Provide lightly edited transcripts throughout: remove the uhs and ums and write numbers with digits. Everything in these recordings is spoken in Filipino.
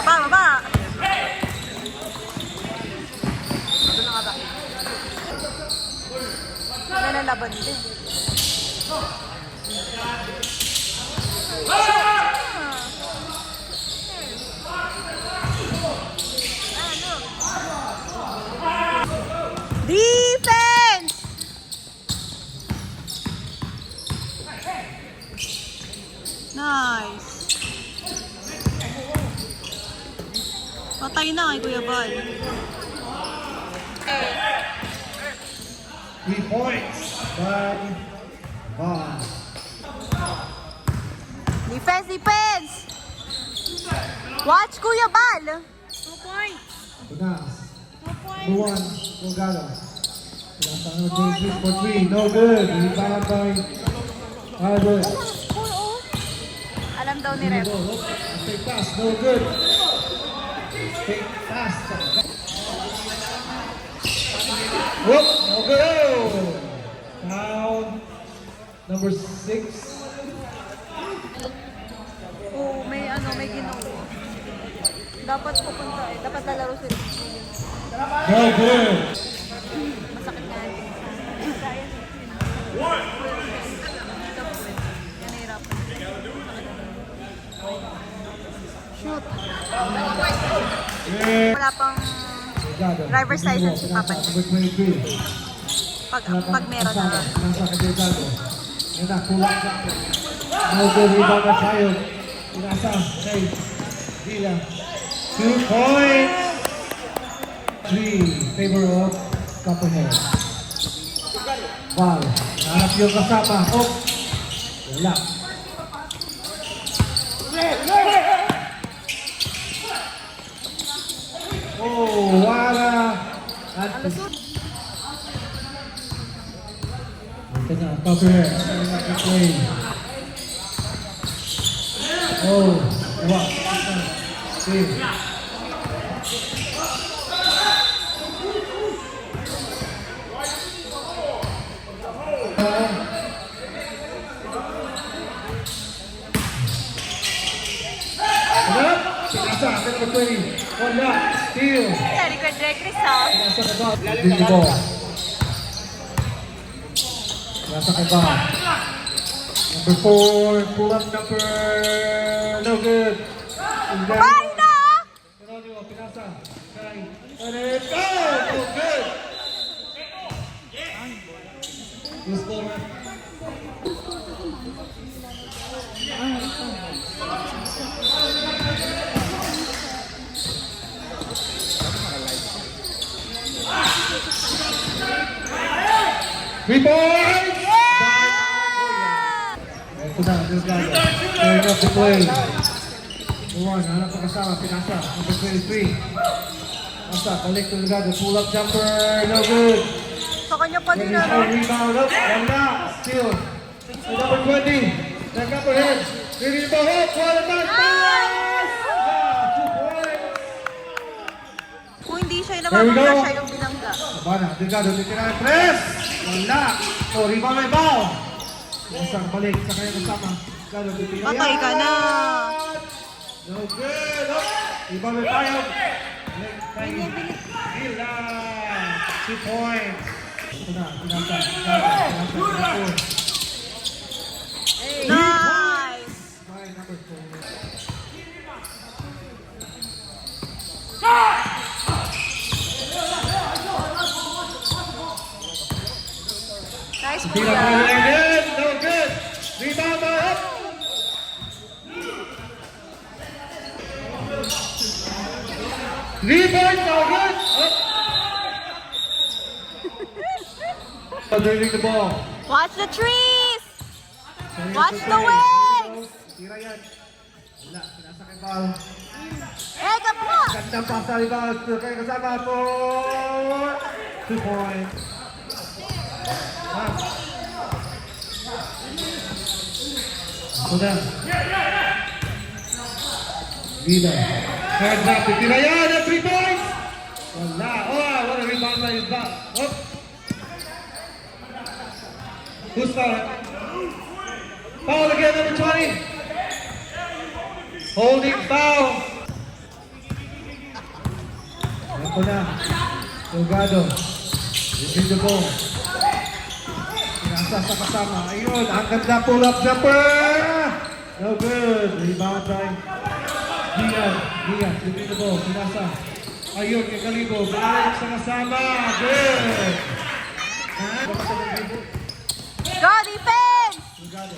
Baba! Nalalaban din. Defense! Nice. Patay na kay Kuya Bal. 3 points by Bal. Defense, defense! Watch Kuya Bal! 2 points. Bunas. 2 points. Number 1, Delgado. Pinasang number 3 for 3. No good. Rebound by Albert. Alam daw ni Rep. Stay fast. No good. Stay fast. Whoop. No good. Foul. Number 6. Oh, may ginawa. Dapat pupunta eh. Dapat lalaro sila. No good. Masakit nga yun. Yan hirap. Shoot. Yeah. Wala pang Delgado. driver's license si Papa. Number 23. Pag meron na. Nasa ka Delgado. Yan na, kulang ka. No good. Rebound na tayo. Pinasa kay Villa. 2 points. 3. Favor of Copperhead. Ball. Hanap yung kasama. Oh. Wala. Oh, wala. At ito na, Copperhead. Play. Oh, wow. See. Pinasa, number 20. Wala. Steal. Sorry, Kuya Chris ha. Pinasa ka ba? Hindi mo. Pinasa ka ba? Number 4. Pull up number. No good. Ay na! Geronimo, pinasa. Kay. Ulit. Oh! No good. Yung score. Three points! Ito na, Delgado. Turn up the play. Number 1, hanap ang kasama, pinasa. Number 23. Pinasa, balik to Delgado. Pull up jumper, no good. Sa kanya pa din na. Rebound up, wala. Still. So number 20. Then Copperhead. Rebound up, wala man. Pass! 2 points. Kung hindi siya yung There we nababangga, go. siya yung binangga. Sabana, Delgado, titira ng press. Wala. So, rebound may ball. Isang balik sa kanyang kasama. Delgado, titira. Patay ka na. No good. Oh. Rebound may tayo. Balik kay Villa. 2 points. Ito na, pinasa. Delgado, Nice! by number 4. Nice Tira kuya. pa again. No good. Rebound by up. Rebound, no good. Up. Draining the ball. Watch the trees! Watch the wings! Tira yan. Wala, pinasa kay ball. Magandang pasa rebound. Kaya kasama for 2 points. Sudah. Vida. Third back. Tira yan. 3 points. Wala. Oh, what a rebound by his back. Oh. Who's foul? Foul again, number 20. Holding foul. Ito na. Delgado. Retrieve the ball. Pinasa sa kasama. Ayun, ang ganda pull-up jumper. No good. Rebound by Diaz. Diaz, retrieve the ball. Pinasa. Ayun, kay Calibo. Pinalik sa kasama. Good. Go, defense! Delgado.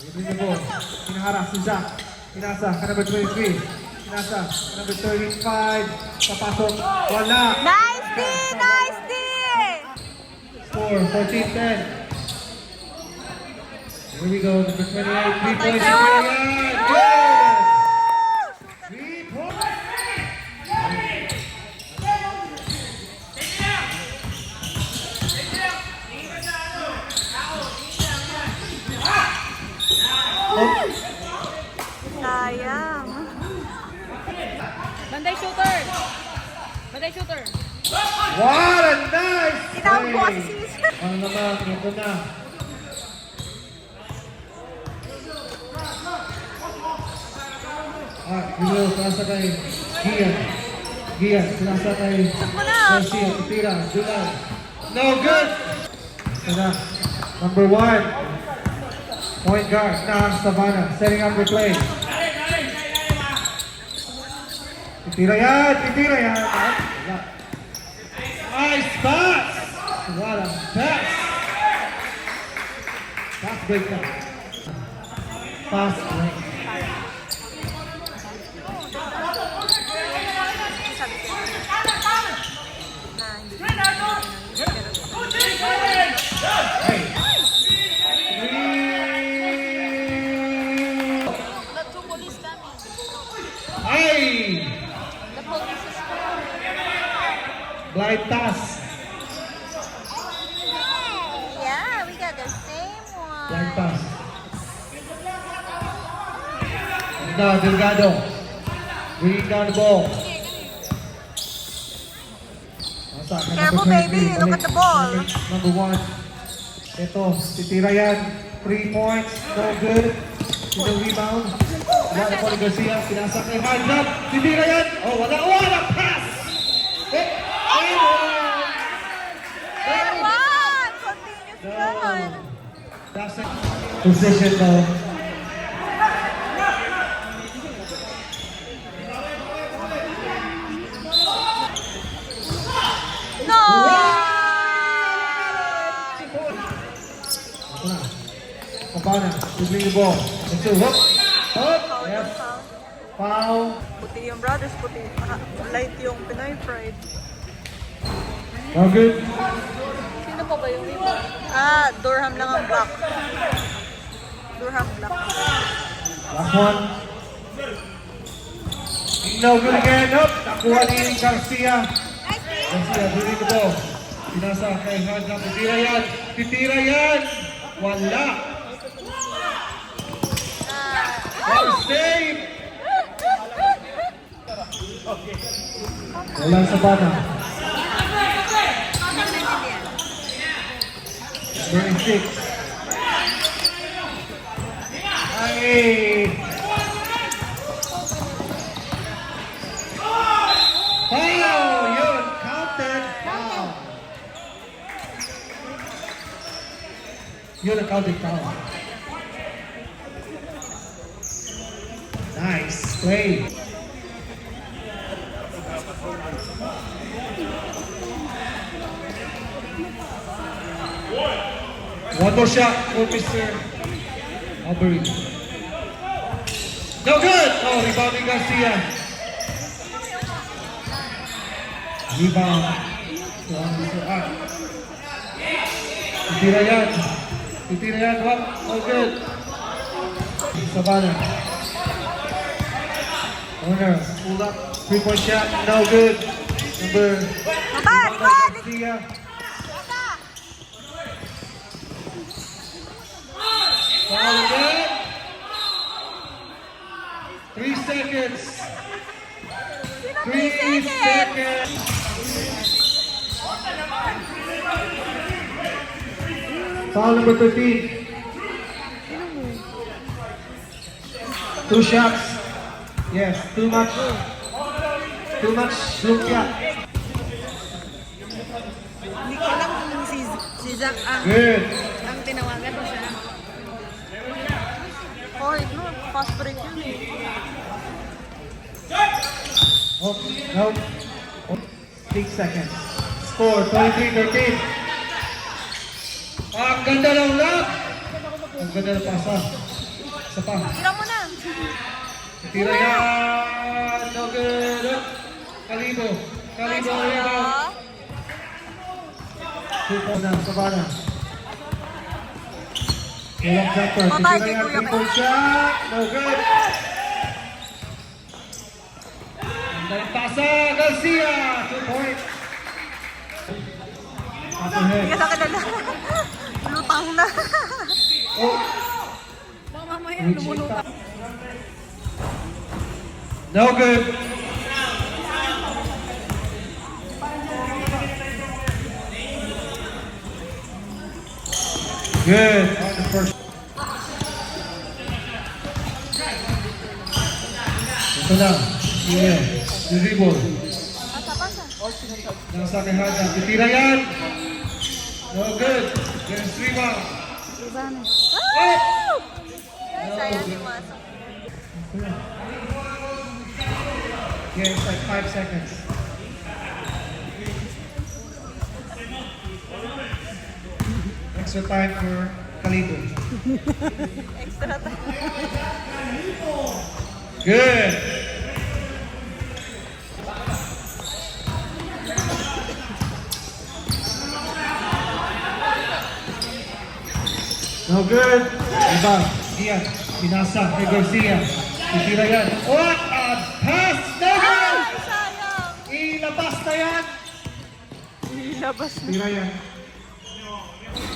Retrieve the ball. Pinaharap si Zach. Pinasa ka number 23. Pinasa ka number 35. Papasok. Wala. Nice D! Nice D! Score 14-10. Here we go. Number 28. 3 points. God. Good. 3 points. Sayang. Banday shooter. Banday shooter. What a nice Tinawag ko play. assist. Ano naman, ito na. Gulo, nasa kay Gian. Gian, nasa kay Garcia, titira, Julan. No good! Ito na, number 1. Point guard, Nahang Savannah, setting up the play. Titira yan, titira yan. Wala. Nice pass! Wala, pass! Pass break na. Pass break. Hey! The two police coming. Hey! The police is coming. Blind pass. Yeah, we got the same one. Blind pass. Now, Delgado. Bringing down the ball. Careful, baby. Look at the ball. Number 1. Ito, titira yan. 3 points. No good. Sinong rebound. Wala na po ni Garcia. Pinasa kay Hardap. Titira yan. Oh, wala. Wala. Pass! And one! And one! Continuous run. That's it. Position though. No! Cabana, dribbling the ball. Into hook. Hook. Yes. Foul. Puti yung brothers, puti. Light yung Pinoy Pride. No good. Sino pa ba yung iba? Durham lang ang black. Durham black. Last one. No good again. Nope. Nakuha ni Garcia. Garcia, dribbling the ball. Pinasa kay Hardap. Titira yan. Titira yan. Wala. Wow, save. Walang Sabana. 36. Ay! Foul! Yun! Counted! Foul! Yun ang counted foul. Nice play. One more shot for Mr. Albury. No good! Oh, rebounding Garcia. Rebound. So, Mr. Art. Titira yan. Titira yan. No good. Savannah. Owner, pull up, 3-point shot, no good. Number Bad, bad! Garcia. Foul again. 3 seconds. 3 seconds. Foul number 13. 2 shots. Yes, too much. Too much lumpia. Hindi ko alam kung si Zach Good. ang tinawagan mo siya. Oh, no, fast break yun eh. Oh, no. 6 seconds. Score, 23-13. Ang ganda ng lock. Ang ganda ng pasa. Isa pa. Tira mo na. Tira yan. No good. Kalibo. Kalibo. Ah, Tupo na. Sabana. Walang jumper. Patay Tira kay yan. Kuya 3-point shot. No good. Ganda ng pasa. Garcia. 2-point. Upper hindi head. ka sa kilala. Lutang na. Oh. Baka mamaya Reaching lumulutan. back. No good. Good on the first. Ito na. Yeah. Dribble. Pasa. Nasa kahada. Titira yan. No good. There's rebound. Ay, sayang di masok. Yeah, it's like 5 seconds. Extra time for Kalibo. Extra time. Good. No good. Iba. Ian. Pinasa kay Garcia. Titira yan. What a pass! No good! Ay, sayang. Ilabas na yan. Ilabas na. Tira yan.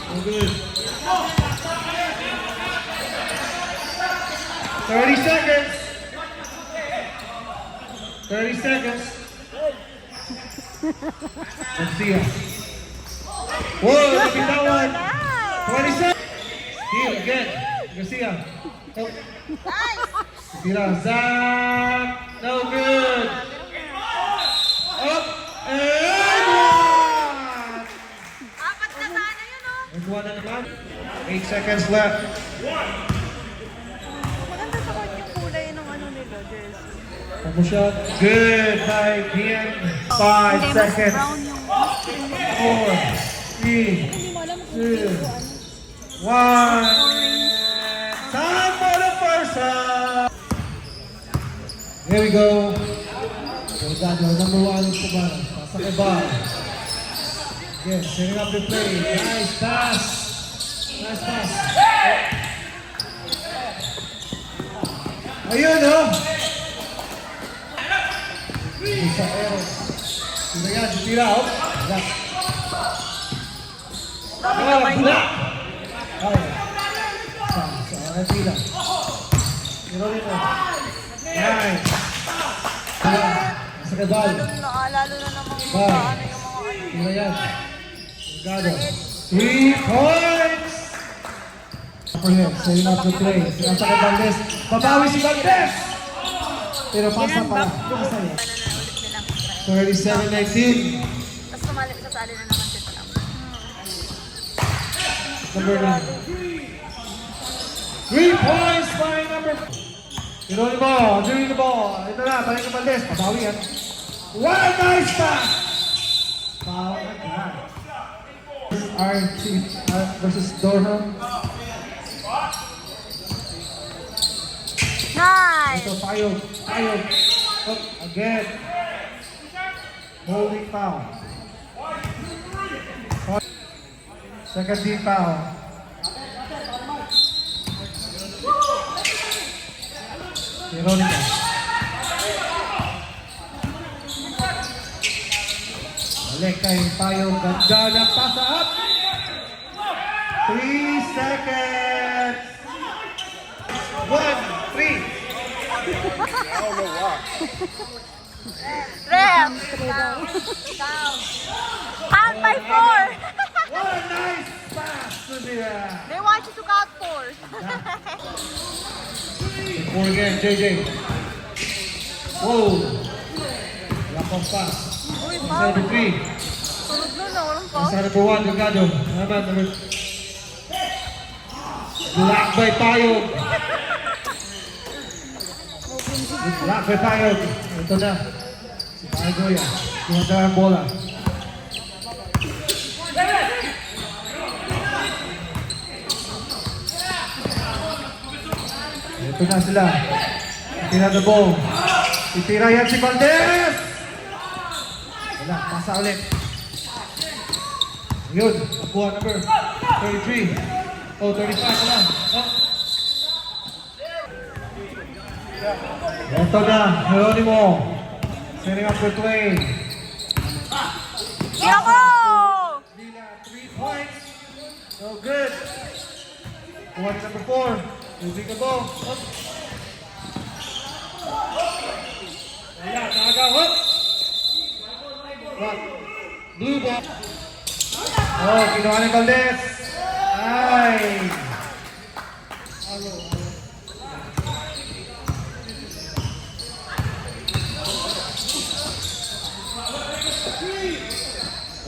No good. 30 seconds. 30 seconds. Garcia. Whoa, napitawan. 20 seconds. Steal again. Garcia. Oh. Nice. Tira. Zach. No good. Up. And one. Apat na sana yun, oh. And one na naman. 8 seconds left. Maganda sa kanya yung kulay ng ano nila, jersey. One shot. Good by Kian. 5 seconds. Brown yung 4, 3, 2, 1. Time for the first half. Here we go. Delgado, number 1 is Cubano. Pasa kay Bar. Again, setting up the play. Nice pass. Nice pass. Ayun, oh. Isa Eros. Tira yan, tira, oh. Black. Black. Ay. Sa tira. Tira rin, oh. Nice. Tira. Nasa kabal. lalo na namang Bye. ano yung mga ano. Tira yan. Delgado. 3 points! For him, setting up the play. Sinasa kay Valdez. Babawi si Valdez! Pero pasa pa. Pasa yan. Ulit silang try. 37-19. Tapos sasali na naman si Talam. Number 9. 3 points by number 4. Tironi mo. Tironi mo. Ito na. Balik ka Valdez. Babawi yan. What a nice pass! Foul again. RT versus Durham. Nice! Ito, Payog. Payog. Oh, again. Holding foul. Second team foul. Veronica. Balik kay Payong. Ganda ng pasa up. 3 seconds. 1, 3. Rem! Count by 4! What a nice pass to the... They want you to count 4. 4 again, JJ. Whoa. Lack of pass. Uy, Number 3. Tulog nun, walang pa. Nasa number 1, Delgado. Naman, number... Block by Payog. Block by Payog. Ito na. Si Pagoya. Kumanda ang bola. Ito na sila. Tira the ball. Itira yan si Valdez. Wala, pasa ulit. Yun, nakuha number 33. Oh, 35 na lang. Oh. Ito na, Jeronimo. Setting up for Twain. Yako! Lila, 3 points. No good. Kuha ni number 4. Moving the ball. Up. Wala, nakagaw. Up. What? Blue ball. Oh, kinuha ni Valdez. Ay!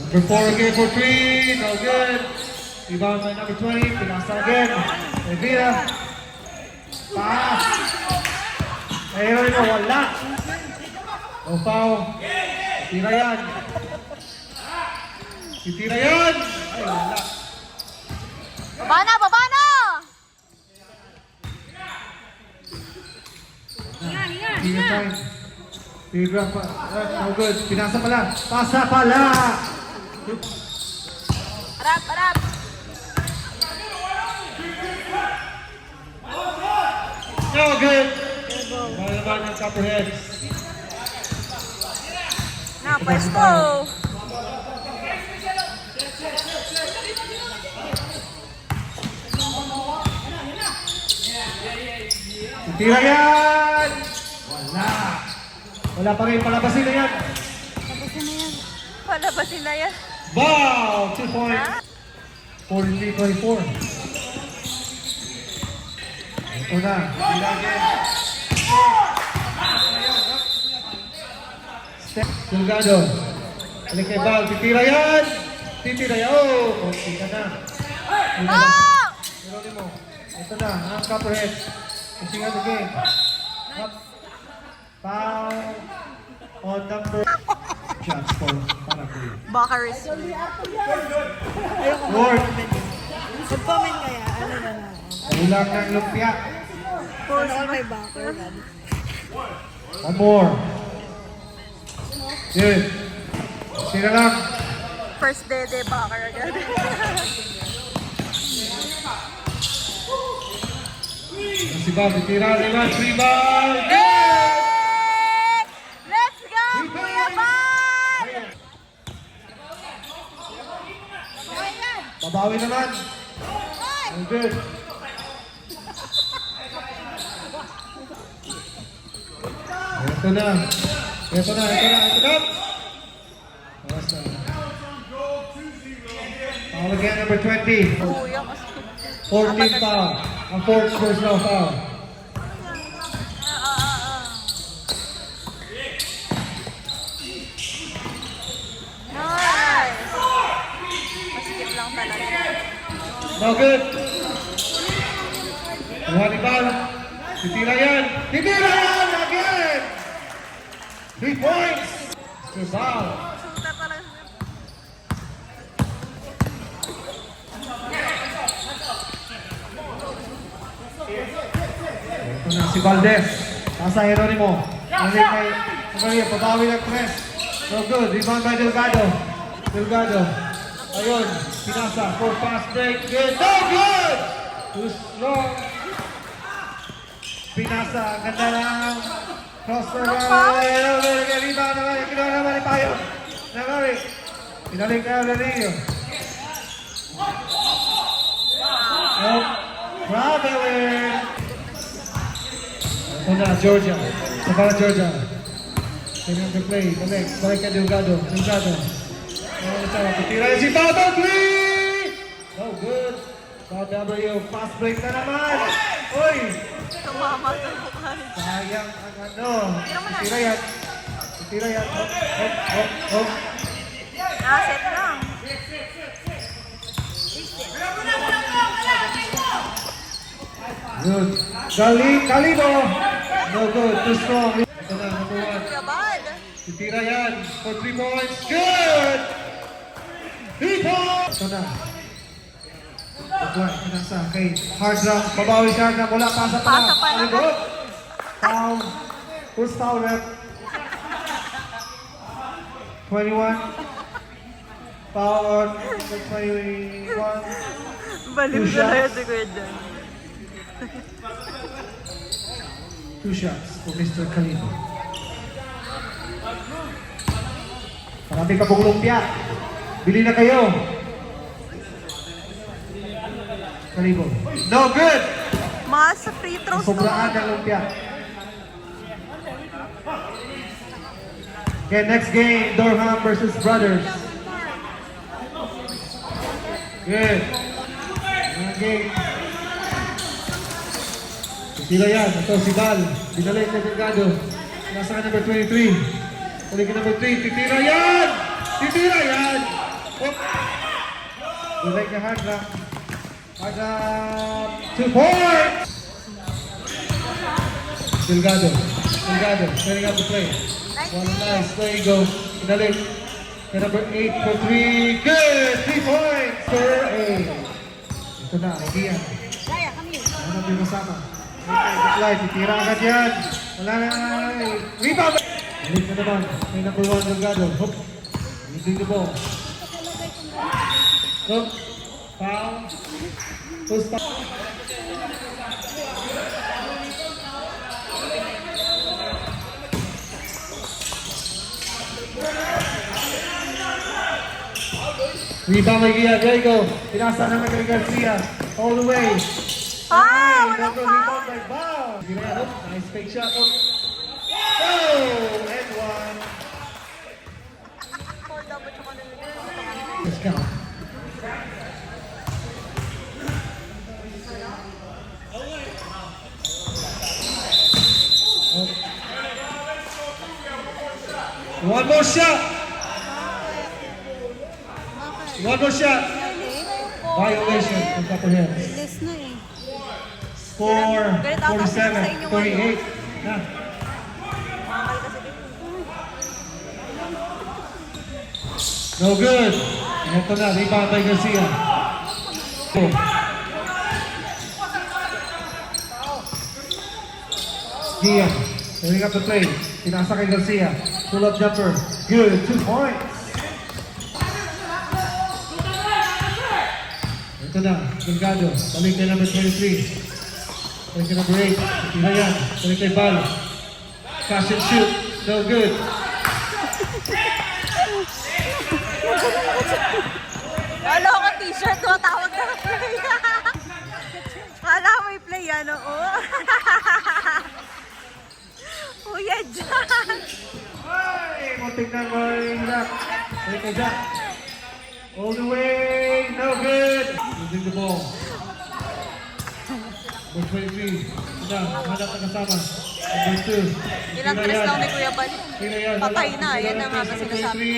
Number 4 again for 3. No good. Rebound by number 20. Pinasa again. Evira. Pass. Ayun mo, wala. No foul. Tira yan. Titira yan. Ay, wala. Baba na! Baba na! Tira time. Tira pa. No good. Pinasa pala. Pasa pala. Harap! Harap! No good. Malaman ng Copperhead. Na, pwesto! Tira yan! Wala. Wala pa rin. Palabasin na yan. Palabasin na yan. Wow! 2 points. Ha? 43-24. Ito na. Tira again. Step. Delgado. Balik kay Val. Titira yan! Titira yan. Oh! Okay ka na. Oh! Jeronimo. Ito na. Ang Copperhead. Pushing out the game. Up. Foul on number... Shots for Paraguay. Bakaris. Lord. Mag-comment kaya, ano na lang. Ulang ng lumpia. Ano all my backer. One more. Good. Sira lang. First dede bakar agad. Si Bob, tira nila. 3 ball. Hey! Let's go, Kuya Bal! Babawi naman. Oh, good. Ito na. Ito na. Ito na. Ito na. Awas na. Foul again, number 20. Kuya kasi. 14 foul. Ang fourth personal foul. Nice! Maskip lang talaga. No good. Kuha ni Bal. Titira yan. Titira yan again. 3 points. To Bal. Suta talaga. Ito na si Valdez. Nasa Jeronimo. Balik kay Maria. Pabawi ng press. No good. Rebound by Delgado. Delgado. Ayun. Pinasa. For fast break. Good. No good. Too strong. Pinasa. Ganda lang. Cross for No foul. Rebound naman. Kinuha naman ni Payo. Nagari. Pinalik ka, Larillo. Oh, traveling. Ito na, Georgia. Sa para Georgia. Kanyang play. Balik ka, Delgado. Tira si Toto, three! Oh, good. W, fast break na naman. Uy! Tumama sa mukha. Sayang ang ano. Tira yan. Hop. Set lang. Good. Kalibo. No good. Too strong. Ito na, number 1. Kuya Bal. Tira yan. For 3 points. Good! 3 points! Ito na. Pagwan, pinasa kay hard rock. Babawi si hard rock. Wala, pasa pa na. Pasa pa na. Kalibo. Foul. First foul rep. 21. Foul on. 21. Baliw Two ka na shots. yun si Kuya John. 2 shots for Mr. Kalibo. Marami pa pong lumpia. Bili na kayo. Kalibo. No good! Mas sa free throws to. Sobraan ng lumpia. Okay, next game, Durham versus Brothers. Good. Next game. Sila yan. Ito si Val. Binalik na Delgado. Nasa ka number 23. Balik ka number 3. Titira yan! Oh. Balik na hard rock. 2 points! Delgado. Setting up the play. One nice. There you go. Binalik. Ka number 8 for 3. Good! 3 points for A. Ito na. Magian. Ano yung kasama? Okay, titira agad yan. Wala na. Rebound! Balik na naman. May number 1 Delgado. Hop. Using the ball. Hop. Foul. Post foul. Rebound by Gia. There you go. Pinasa naman kay Garcia. All the way. Ah, walang Double foul. rebound by Bao. Nice fake shot. Oh, and 1. Let's count. Oh. One more shot. Violation from Copper Hills. Less na eh. Score Ganit ako kasi sa 47, inyo 38. Na. No good. Ito na, rebound by Garcia. Oh. Gian, setting up the play. Pinasa kay Garcia. Pull-up jumper. Good, 2 points. Ito na, Delgado. Balik kay number 23. Balik kay number 8. Tira yan. Balik kay Bal. Catch and shoot. No good. Wala ko t-shirt mo, tawag na play. Wala may play yan, oo. Kuya John. Ay, muntik na may Jack. Balik kay Jack. All the way. No good. Using the ball. Number 23. Ina, hanap na kasama. Number 2. Ilang tres lang ni Kuya Bal. Patay na, yan na nga ba sinasabi.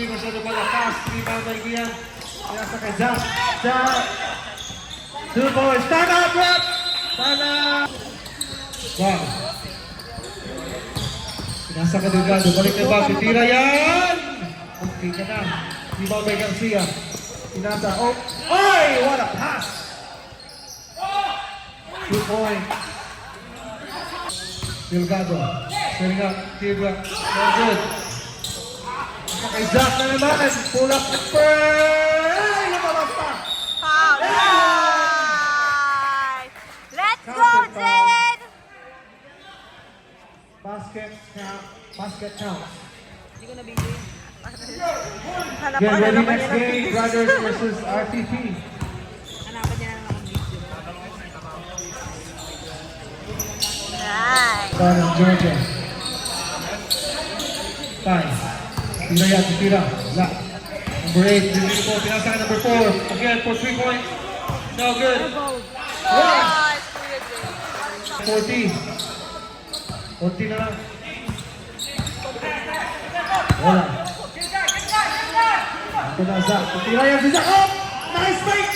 Masyado malakas. Rebound by Gian. Pinasa kay Jack. Jack. 2 points. Stand up, rep! Stand up! Wow. Pinasa ka Delgado. Balik kay Bal. Tira yan! Okay ka na. Rebound by Garcia. Pinasa. Oh! Ay! What a pass! 2 points. Delgado. Setting up. Tira. No good. Kay Jack na naman. Pull up the first. Ay! Lumabas pa. Foul. Right. Let's go, Jen! Basket count. Basket count. Hindi ko nabigay. Hanap Get ako na ready naman next yan ng game, Brothers versus RTP. Hanapan niya na lang ang video. Nice. Son of Georgia. Five. Tira yan, tira. Wala. Number 8, dito po, pinasa ka number 4. Again, for 3 points. No good. One. Nice, Kuya Jay. 40. 40 na lang. Wala. Ito na, Zach. Tira yan si Zach. Oh! Nice fake!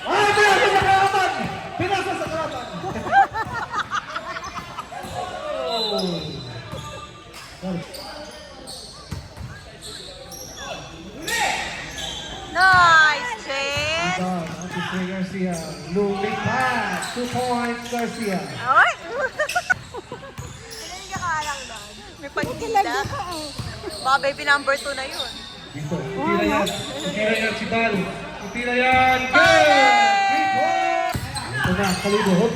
Ah, pinasa sa karapan! Pinasa sa karapan! Oh! Nice, Jay. Down, onto Trey Garcia. Lumipad. 2 points, Garcia. Ay! Hindi ka lang doon. May pagkita. Baka baby number 2 na yun. Dito. Tira yan. Tira yan si Bal. Tira yan. Good! 3 points! Ito na, Kalibo. Hop.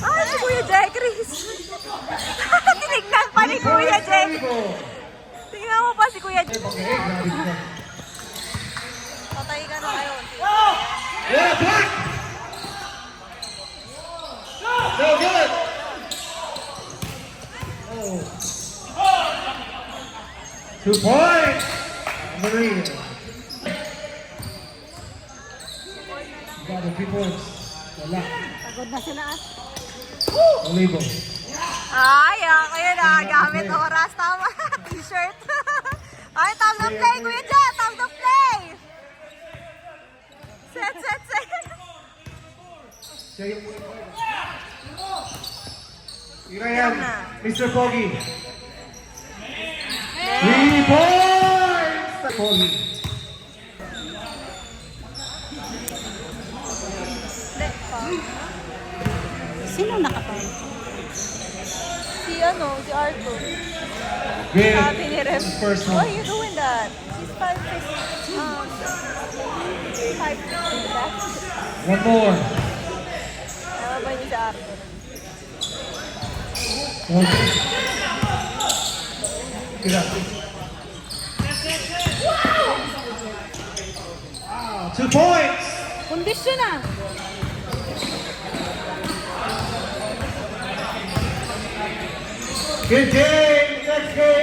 Ay, si Kuya Jay, Chris. Tinignan pa ni Kuya Jay. Kalibo. Tingnan mo pa si Kuya Jay. Okay, grabe ka. Patay ka na ngayon. Yeah, block! No good! Oh. 2 points! Marine. Got the 3 points. Wala. Pagod na sila. Olivo. Ay, kayo na. Gamit oras. Tama. T-shirt. Ay, time to play, Kuya Jay. Time to play. Set. Siya yung Tira yan, Mr. Pogi. 3 points! Pogi. Sino nakapal? Si si Arthur. Good. Sabi ni Rem, First why one. are you doing that? She's 5 that. One more. Ayaw ba niyo si Arthur? Okay. Tira. Wow, 2 points! Kondisyon na. Good game! Next game!